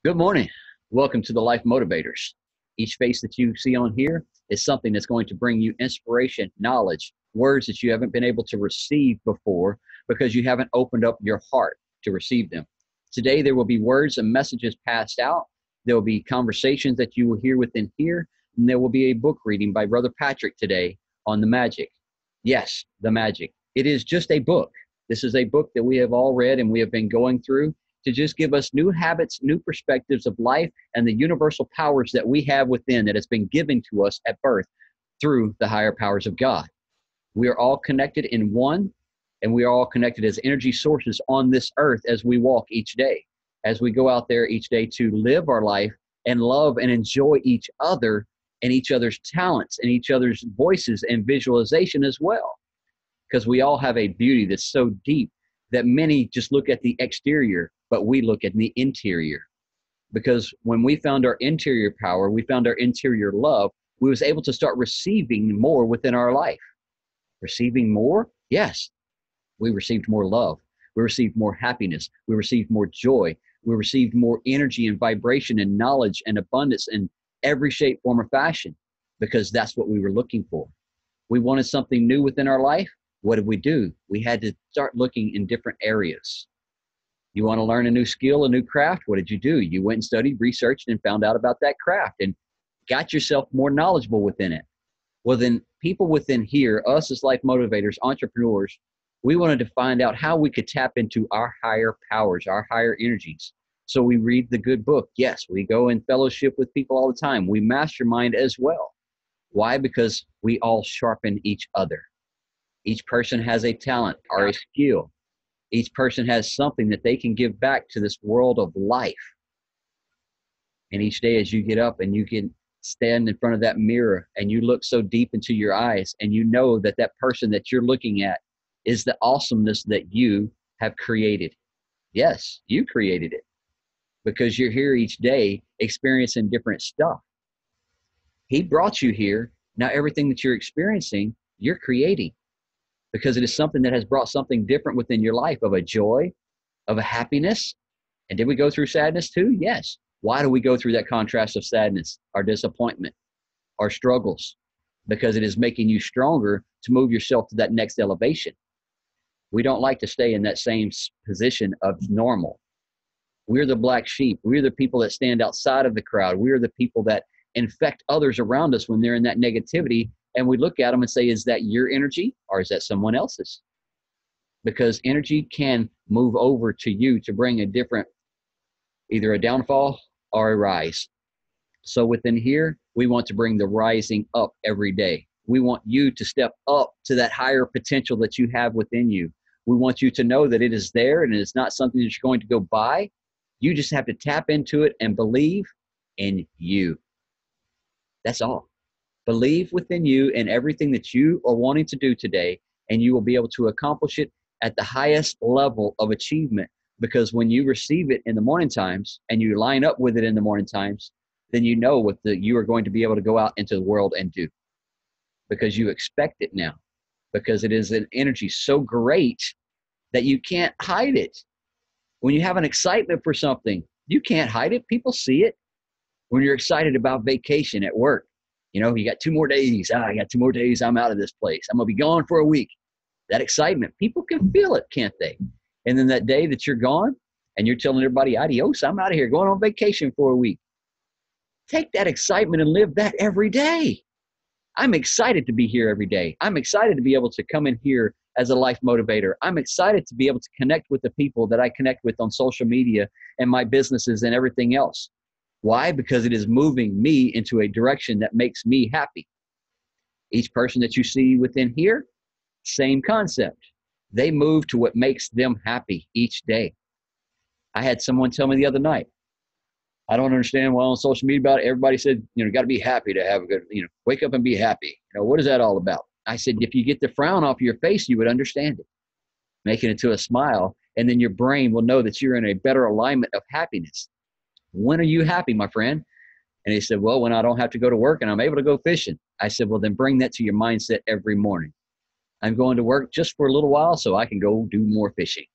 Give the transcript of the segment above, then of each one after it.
Good morning. Welcome to the Life Motivators. Each face that you see on here is something that's going to bring you inspiration, knowledge, words that you haven't been able to receive before because you haven't opened up your heart to receive them. Today, there will be words and messages passed out. There will be conversations that you will hear within here, and there will be a book reading by Brother Patrick today on the magic. Yes, the magic. It is just a book. This is a book that we have all read and we have been going through to just give us new habits, new perspectives of life, and the universal powers that we have within that has been given to us at birth through the higher powers of God. We are all connected in one, and we are all connected as energy sources on this earth as we walk each day, as we go out there each day to live our life and love and enjoy each other and each other's talents and each other's voices and visualization as well. Because we all have a beauty that's so deep that many just look at the exterior, but we look at the interior. Because when we found our interior power, we found our interior love, we was able to start receiving more within our life. Receiving more? Yes. We received more love. We received more happiness. We received more joy. We received more energy and vibration and knowledge and abundance in every shape, form, or fashion, because that's what we were looking for. We wanted something new within our life. What did we do? We had to start looking in different areas. You want to learn a new skill, a new craft? What did you do? You went and studied, researched, and found out about that craft and got yourself more knowledgeable within it. Well, then people within here, us as life motivators, entrepreneurs, we wanted to find out how we could tap into our higher powers, our higher energies. So we read the good book. Yes, we go in fellowship with people all the time. We mastermind as well. Why? Because we all sharpen each other. Each person has a talent or a skill. Each person has something that they can give back to this world of life. And each day as you get up and you can stand in front of that mirror and you look so deep into your eyes and you know that that person that you're looking at is the awesomeness that you have created. Yes, you created it because you're here each day experiencing different stuff. He brought you here. Now everything that you're experiencing, you're creating. Because it is something that has brought something different within your life of a joy, of a happiness. And did we go through sadness too? Yes. Why do we go through that contrast of sadness, our disappointment, our struggles? Because it is making you stronger to move yourself to that next elevation. We don't like to stay in that same position of normal. We're the black sheep. We're the people that stand outside of the crowd. We're the people that infect others around us when they're in that negativity. And we look at them and say, is that your energy or is that someone else's? Because energy can move over to you to bring a different, either a downfall or a rise. So within here, we want to bring the rising up every day. We want you to step up to that higher potential that you have within you. We want you to know that it is there and it's not something that you're going to go buy. You just have to tap into it and believe in you. That's all. Believe within you and everything that you are wanting to do today, and you will be able to accomplish it at the highest level of achievement. Because when you receive it in the morning times and you line up with it in the morning times, then you know what you are going to be able to go out into the world and do. Because you expect it now. Because it is an energy so great that you can't hide it. When you have an excitement for something, you can't hide it. People see it. When you're excited about vacation at work, you know, you got 2 more days. I got 2 more days. I'm out of this place. I'm going to be gone for a week. That excitement, people can feel it, can't they? And then that day that you're gone and you're telling everybody, adios, I'm out of here, going on vacation for a week. Take that excitement and live that every day. I'm excited to be here every day. I'm excited to be able to come in here as a life motivator. I'm excited to be able to connect with the people that I connect with on social media and my businesses and everything else. Why? Because it is moving me into a direction that makes me happy. Each person that you see within here, same concept. They move to what makes them happy each day. I had someone tell me the other night, I don't understand why on social media about it, everybody said, got to be happy to have a good, wake up and be happy. What is that all about? I said, if you get the frown off your face, you would understand it. Making it to a smile, and then your brain will know that you're in a better alignment of happiness. When are you happy, my friend? And he said, well, when I don't have to go to work and I'm able to go fishing. I said, well, then bring that to your mindset every morning. I'm going to work just for a little while so I can go do more fishing.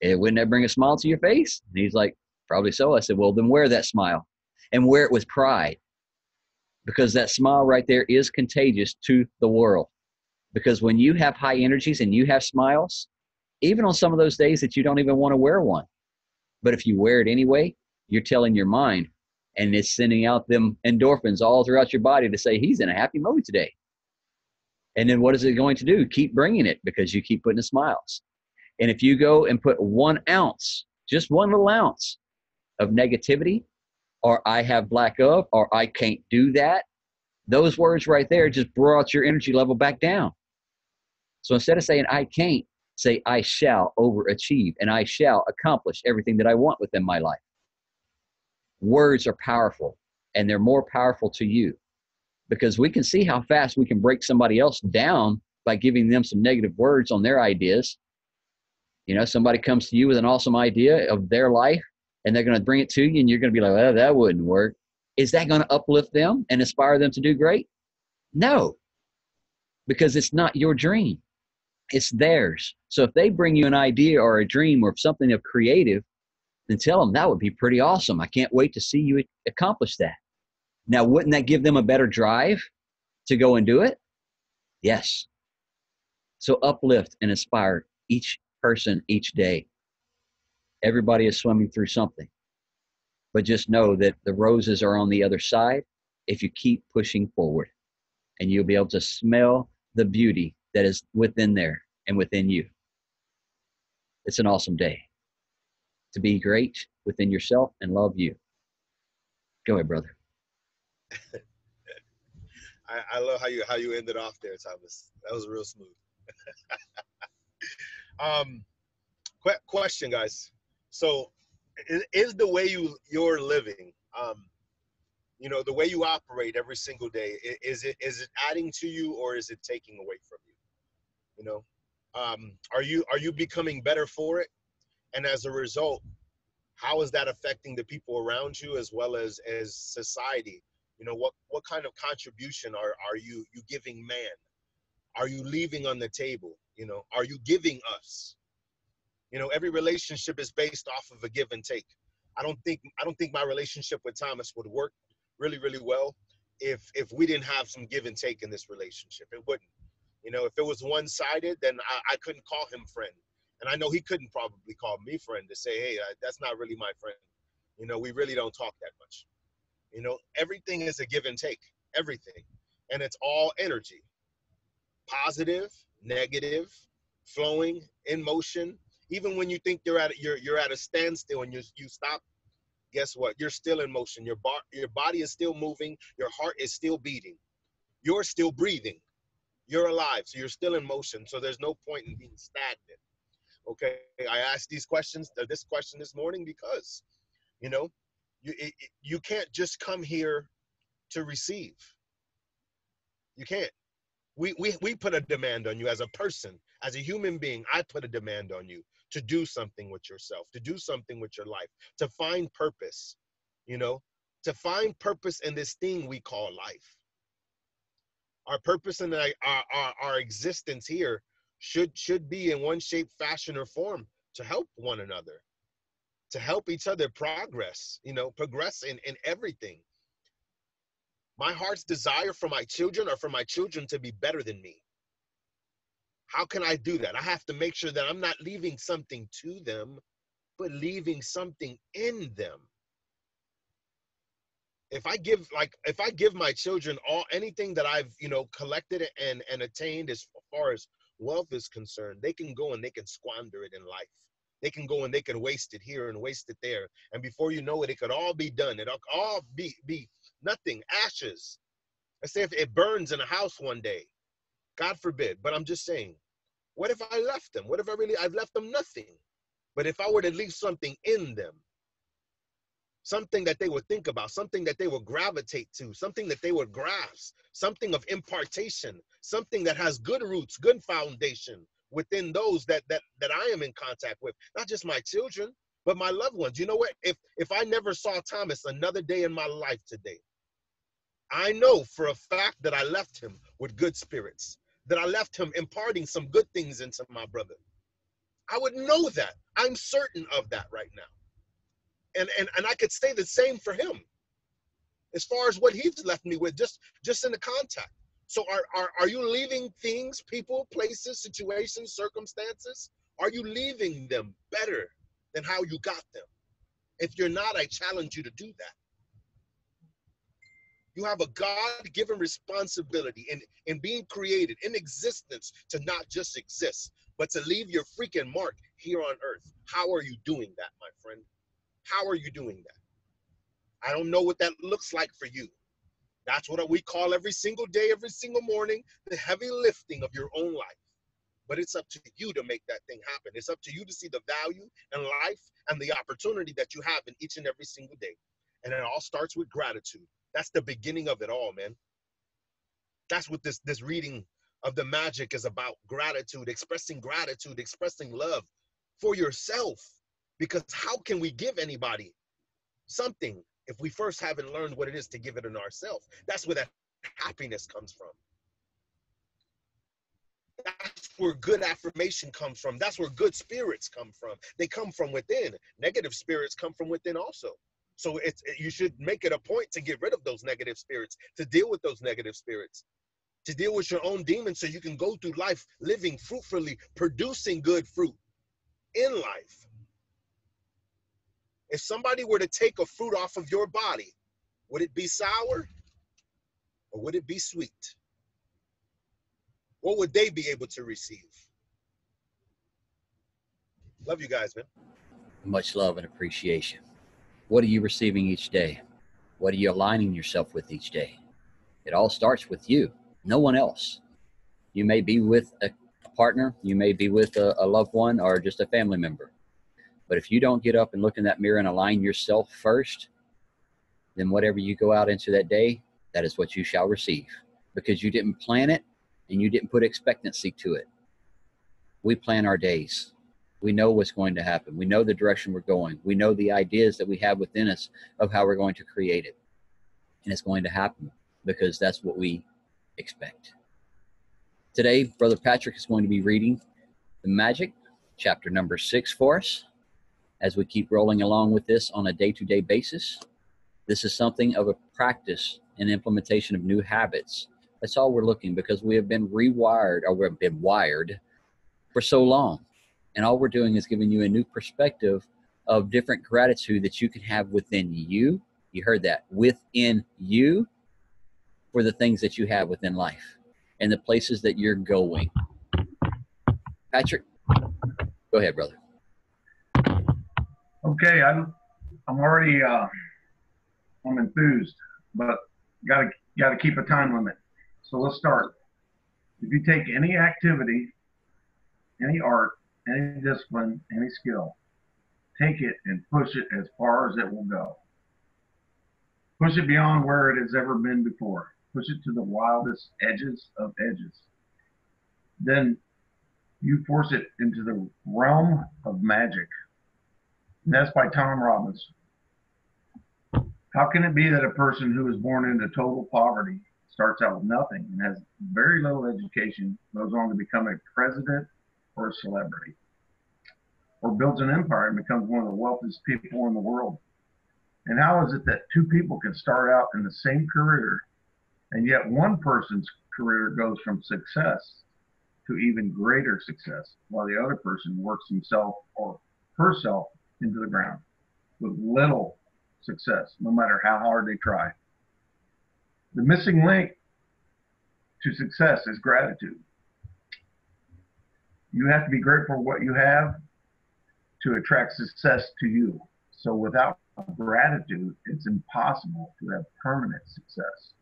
And wouldn't that bring a smile to your face? And he's like, Probably so. I said, well, then wear that smile and wear it with pride, because that smile right there is contagious to the world. Because when you have high energies and you have smiles, even on some of those days that you don't even want to wear one, but if you wear it anyway, you're telling your mind, and it's sending out them endorphins all throughout your body to say, he's in a happy mood today. And then what is it going to do? Keep bringing it, because you keep putting the smiles. And if you go and put 1 ounce, just 1 little ounce of negativity, or I have lack of, or I can't do that, those words right there just brought your energy level back down. So instead of saying I can't, say I shall overachieve, and I shall accomplish everything that I want within my life. Words are powerful, and they're more powerful to you, because we can see how fast we can break somebody else down by giving them some negative words on their ideas. You know, somebody comes to you with an awesome idea of their life, and they're going to bring it to you, and you're going to be like, well, that wouldn't work. Is that going to uplift them and inspire them to do great? No, because it's not your dream. It's theirs. So if they bring you an idea or a dream or something of creative, then tell them that would be pretty awesome. I can't wait to see you accomplish that. Now, wouldn't that give them a better drive to go and do it? Yes. So uplift and inspire each person each day. Everybody is swimming through something. But just know that the roses are on the other side if you keep pushing forward. And you'll be able to smell the beauty that is within there and within you. It's an awesome day to be great within yourself and love you. Go ahead, brother. I love how you ended off there, Thomas. That was real smooth. um, question, guys. So, is the way you're living, you know, the way you operate every single day, is it adding to you, or is it taking away from you? You know, are you becoming better for it? And as a result, how is that affecting the people around you as well as society? You know, what kind of contribution are you giving man? Are you leaving on the table? You know, are you giving us? You know, every relationship is based off of a give and take. I don't think my relationship with Thomas would work really well if we didn't have some give and take in this relationship. It wouldn't. You know, if it was one-sided, then I couldn't call him friend. And I know he couldn't probably call me friend to say, hey, that's not really my friend. You know, we really don't talk that much. You know, everything is a give and take, everything. And it's all energy, positive, negative, flowing, in motion. Even when you think you're at a standstill and you stop, guess what? You're still in motion. Your body is still moving. Your heart is still beating. You're still breathing. You're alive. So you're still in motion. So there's no point in being stagnant. Okay. I asked this question this morning because, you know, you can't just come here to receive. You can't. We put a demand on you as a person, as a human being. I put a demand on you to do something with yourself, to do something with your life, to find purpose, you know, to find purpose in this thing we call life. Our purpose and our existence here should be in one shape, fashion, or form to help one another, to help each other progress, you know, progress in everything. My heart's desire for my children are for my children to be better than me. How can I do that? I have to make sure that I'm not leaving something to them, but leaving something in them. If I give my children anything that I've, you know, collected and attained as far as wealth is concerned, they can go and they can squander it in life. They can go and they can waste it here and waste it there. And before you know it, it could all be done. It'll all be nothing, ashes. Let's say if it burns in a house one day, God forbid, but I'm just saying, what if I left them? What if I've left them nothing? But if I were to leave something in them, something that they would think about, something that they would gravitate to, something that they would grasp, something of impartation, something that has good roots, good foundation within those that I am in contact with, not just my children, but my loved ones. You know what? If I never saw Thomas another day in my life today, I know for a fact that I left him with good spirits, that I left him imparting some good things into my brother. I would know that. I'm certain of that right now. And I could say the same for him as far as what he's left me with, just in the contact. So are you leaving things, people, places, situations, circumstances? Are you leaving them better than how you got them? If you're not, I challenge you to do that. You have a God-given responsibility in being created, in existence, to not just exist, but to leave your freaking mark here on earth. How are you doing that, my friend? How are you doing that? I don't know what that looks like for you. That's what we call every single day, every single morning, the heavy lifting of your own life. But it's up to you to make that thing happen. It's up to you to see the value in life and the opportunity that you have in each and every single day. And it all starts with gratitude. That's the beginning of it all, man. That's what this reading of the magic is about. Gratitude, expressing love for yourself. Because how can we give anybody something if we first haven't learned what it is to give it in ourselves? That's where that happiness comes from. That's where good affirmation comes from. That's where good spirits come from. They come from within. Negative spirits come from within also. So you should make it a point to get rid of those negative spirits, to deal with those negative spirits, to deal with your own demons so you can go through life living fruitfully, producing good fruit in life. If somebody were to take a fruit off of your body, would it be sour or would it be sweet? What would they be able to receive? Love you guys, man. Much love and appreciation. What are you receiving each day? What are you aligning yourself with each day? It all starts with you, no one else. You may be with a partner, you may be with a loved one or just a family member. But if you don't get up and look in that mirror and align yourself first, then whatever you go out into that day, that is what you shall receive. Because you didn't plan it and you didn't put expectancy to it. We plan our days. We know what's going to happen. We know the direction we're going. We know the ideas that we have within us of how we're going to create it. And it's going to happen because that's what we expect. Today, Brother Patrick is going to be reading The Magic, chapter number 6 for us. As we keep rolling along with this on a day-to-day basis, this is something of a practice and implementation of new habits. That's all we're looking, because we have been rewired, or we've been wired for so long. And all we're doing is giving you a new perspective of different gratitude that you can have within you. You heard that, within you, for the things that you have within life and the places that you're going. Patrick, go ahead, brother. Okay, I'm already I'm enthused, but gotta keep a time limit. So let's start. If you take any activity, any art, any discipline, any skill, take it and push it as far as it will go. Push it beyond where it has ever been before. Push it to the wildest edges of edges. Then you force it into the realm of magic. And that's by Tom Robbins. How can it be that a person who is born into total poverty, starts out with nothing and has very little education, goes on to become a president or a celebrity, or builds an empire and becomes one of the wealthiest people in the world? And how is it that two people can start out in the same career, and yet one person's career goes from success to even greater success, while the other person works himself or herself into the ground with little success, no matter how hard they try? The missing link to success is gratitude. You have to be grateful for what you have to attract success to you. So without gratitude, it's impossible to have permanent success.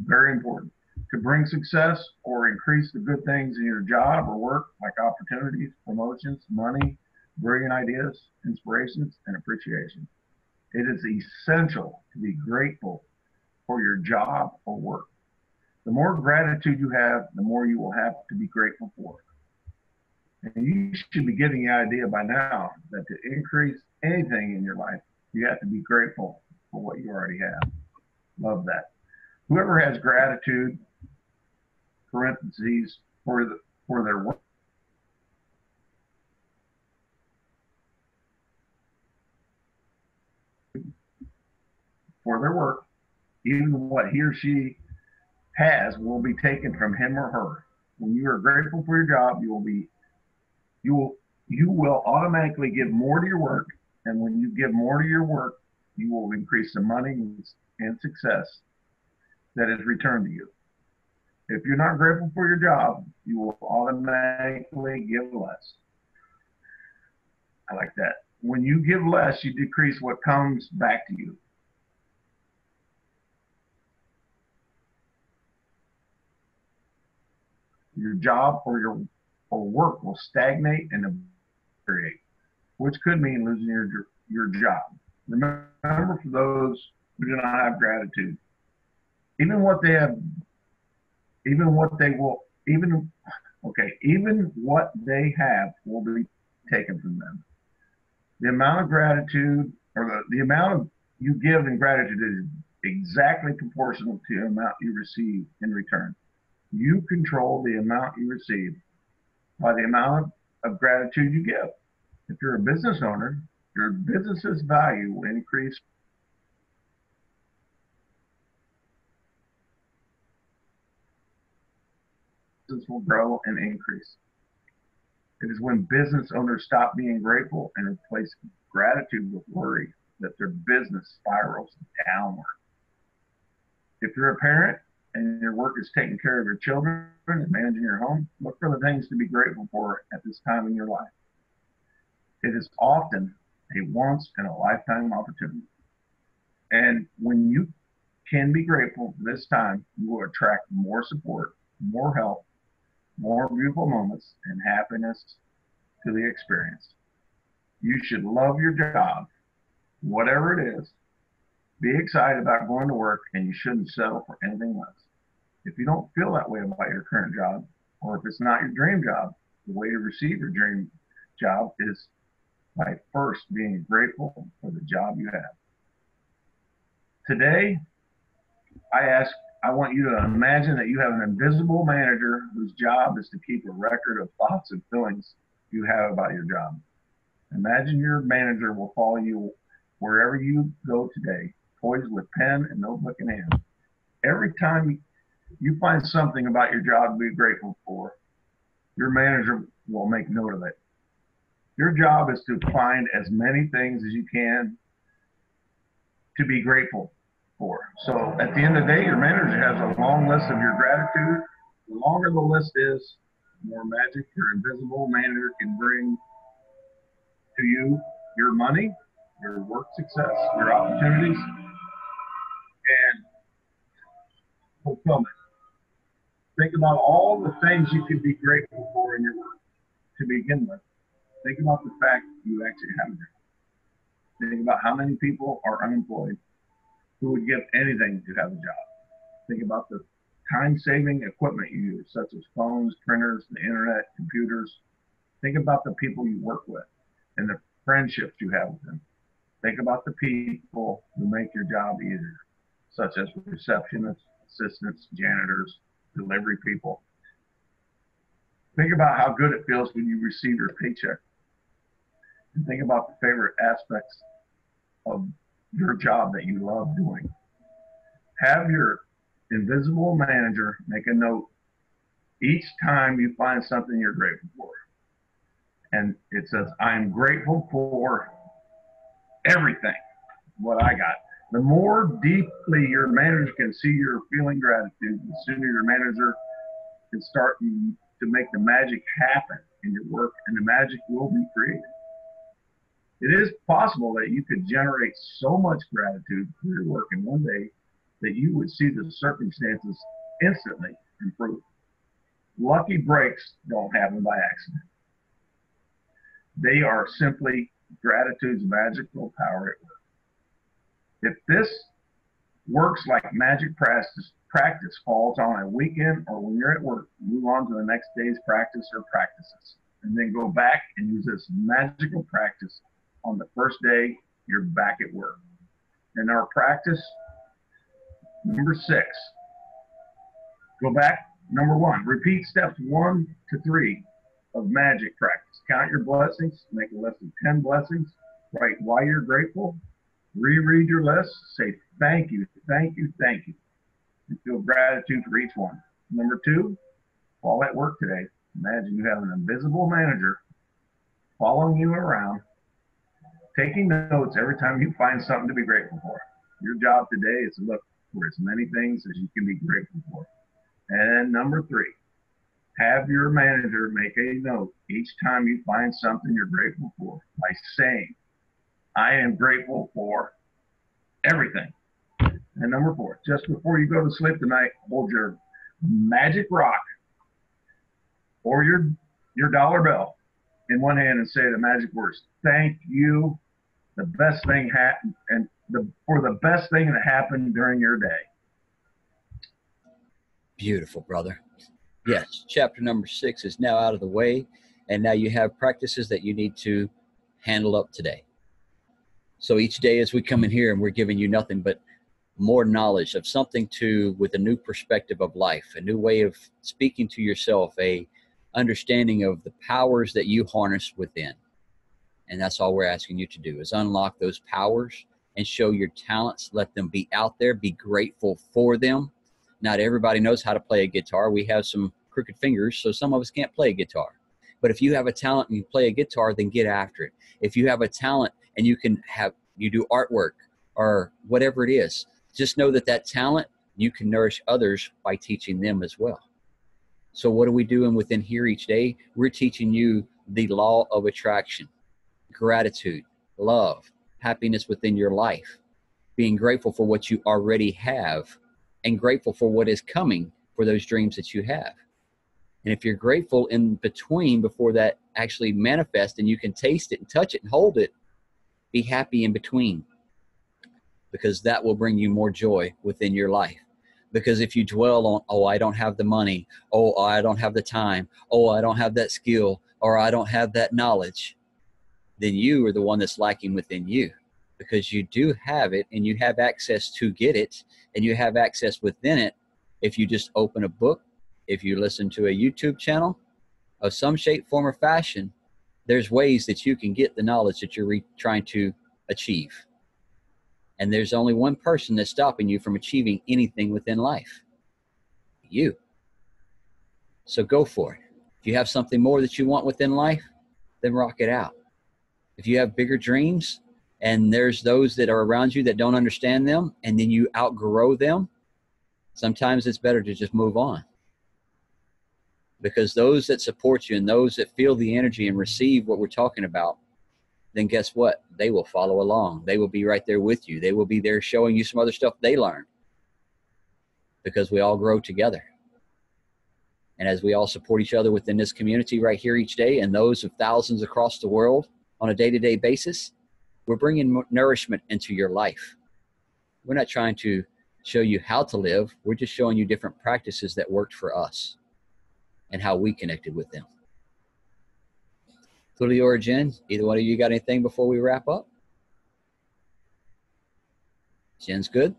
Very important. To bring success or increase the good things in your job or work, like opportunities, promotions, money, brilliant ideas, inspirations, and appreciation. It is essential to be grateful for your job or work. The more gratitude you have, the more you will have to be grateful for. And you should be getting the idea by now that to increase anything in your life, you have to be grateful for what you already have. Love that. Whoever has gratitude, parentheses, for their work, for their work, even what he or she has will be taken from him or her. When you are grateful for your job, you will automatically give more to your work, and when you give more to your work, you will increase the money and success that is returned to you. If you're not grateful for your job, you will automatically give less. I like that. When you give less, you decrease what comes back to you. Your job or work will stagnate and deteriorate, which could mean losing your job. Remember, for those who do not have gratitude, even what they have will be taken from them. The amount of gratitude, or the amount of you give in gratitude, is exactly proportional to the amount you receive in return. You control the amount you receive by the amount of gratitude you give. If you're a business owner, your business's value will increase. Business will grow and increase. It is when business owners stop being grateful and replace gratitude with worry that their business spirals downward. If you're a parent and your work is taking care of your children and managing your home, look for the things to be grateful for at this time in your life. It is often a once in a lifetime opportunity. And when you can be grateful for this time, you will attract more support, more help, more beautiful moments, and happiness to the experience. You should love your job, whatever it is. Be excited about going to work, and you shouldn't settle for anything less. If you don't feel that way about your current job, or if it's not your dream job, the way to receive your dream job is by first being grateful for the job you have. Today, I want you to imagine that you have an invisible manager whose job is to keep a record of thoughts and feelings you have about your job. Imagine your manager will follow you wherever you go today, poised with pen and notebook in hand. Every time you find something about your job to be grateful for, your manager will make note of it. Your job is to find as many things as you can to be grateful for. So at the end of the day, your manager has a long list of your gratitude. The longer the list is, the more magic your invisible manager can bring to you, your money, your work success, your opportunities, and fulfillment. Think about all the things you could be grateful for in your work to begin with. Think about the fact that you actually have a job. Think about how many people are unemployed who would give anything to have a job. Think about the time-saving equipment you use, such as phones, printers, the internet, computers. Think about the people you work with and the friendships you have with them. Think about the people who make your job easier, such as receptionists, assistants, janitors, delivery people. Think about how good it feels when you receive your paycheck. And think about the favorite aspects of your job that you love doing. Have your invisible manager make a note each time you find something you're grateful for. And it says, I'm grateful for everything, what I got. The more deeply your manager can see you're feeling gratitude, the sooner your manager can start to make the magic happen in your work, and the magic will be created. It is possible that you could generate so much gratitude for your work in one day that you would see the circumstances instantly improve. Lucky breaks don't happen by accident. They are simply gratitude's magical power at work. If this works like magic practice falls on a weekend or when you're at work, move on to the next day's practice or practices, and then go back and use this magical practice on the first day you're back at work. In our practice, number 6, go back. Number 1, repeat steps 1 to 3 of magic practice. Count your blessings, make a list of 10 blessings, write why you're grateful, Reread your list. Say thank you, thank you, thank you. And feel gratitude for each one. Number 2, while at work today, imagine you have an invisible manager following you around, taking notes every time you find something to be grateful for. Your job today is to look for as many things as you can be grateful for. And number 3, have your manager make a note each time you find something you're grateful for by saying, I am grateful for everything. And number 4, just before you go to sleep tonight, hold your magic rock or your dollar bill in one hand and say the magic words, thank you, the best thing for the best thing that happened during your day. Beautiful, brother. Yes, chapter number 6 is now out of the way, and now you have practices that you need to handle up today. So each day as we come in here and we're giving you nothing but more knowledge of something with a new perspective of life, a new way of speaking to yourself, a understanding of the powers that you harness within. And that's all we're asking you to do, is unlock those powers and show your talents. Let them be out there. Be grateful for them. Not everybody knows how to play a guitar. We have some crooked fingers, so some of us can't play a guitar. But if you have a talent and you play a guitar, then get after it. If you have a talent and you do artwork or whatever it is, just know that talent, you can nourish others by teaching them as well. So what are we doing within here each day? We're teaching you the law of attraction, gratitude, love, happiness within your life, being grateful for what you already have, and grateful for what is coming for those dreams that you have. And if you're grateful in between before that actually manifests and you can taste it and touch it and hold it, be happy in between, because that will bring you more joy within your life. Because if you dwell on, oh, I don't have the money, oh, I don't have the time, oh, I don't have that skill, or I don't have that knowledge, then you are the one that's lacking within you. Because you do have it and you have access to get it, and you have access within it if you just open a book, if you listen to a YouTube channel of some shape, form, or fashion. There's ways that you can get the knowledge that you're trying to achieve. And there's only one person that's stopping you from achieving anything within life: you. So go for it. If you have something more that you want within life, then rock it out. If you have bigger dreams and there's those that are around you that don't understand them, and then you outgrow them, sometimes it's better to just move on. Because those that support you and those that feel the energy and receive what we're talking about, then guess what? They will follow along. They will be right there with you. They will be there showing you some other stuff they learned, because we all grow together. And as we all support each other within this community right here each day, and those of thousands across the world on a day-to-day basis, we're bringing nourishment into your life. We're not trying to show you how to live. We're just showing you different practices that worked for us and how we connected with them. Julio or Jen, either one of you got anything before we wrap up? Jen's good.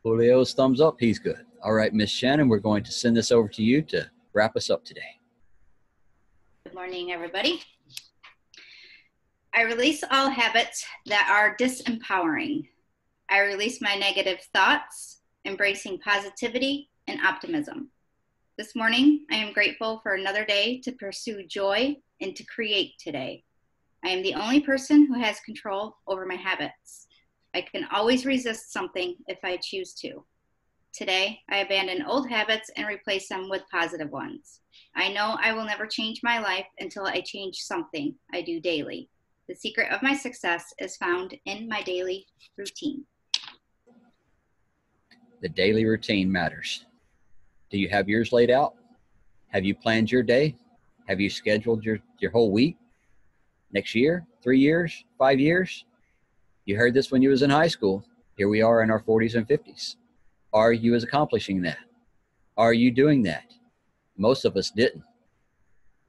Julio's thumbs up. He's good. All right, Miss Shannon, we're going to send this over to you to wrap us up today. Good morning, everybody. I release all habits that are disempowering. I release my negative thoughts, embracing positivity and optimism. This morning, I am grateful for another day to pursue joy and to create today. I am the only person who has control over my habits. I can always resist something if I choose to. Today, I abandon old habits and replace them with positive ones. I know I will never change my life until I change something I do daily. The secret of my success is found in my daily routine. The daily routine matters. Do you have yours laid out? Have you planned your day? Have you scheduled your whole week? Next year? 3 years? 5 years? You heard this when you was in high school. Here we are in our 40s and 50s. Are you accomplishing that? Are you doing that? Most of us didn't.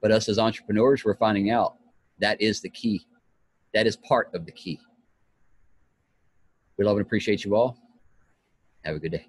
But us as entrepreneurs, we're finding out that is the key. That is part of the key. We love and appreciate you all. Have a good day.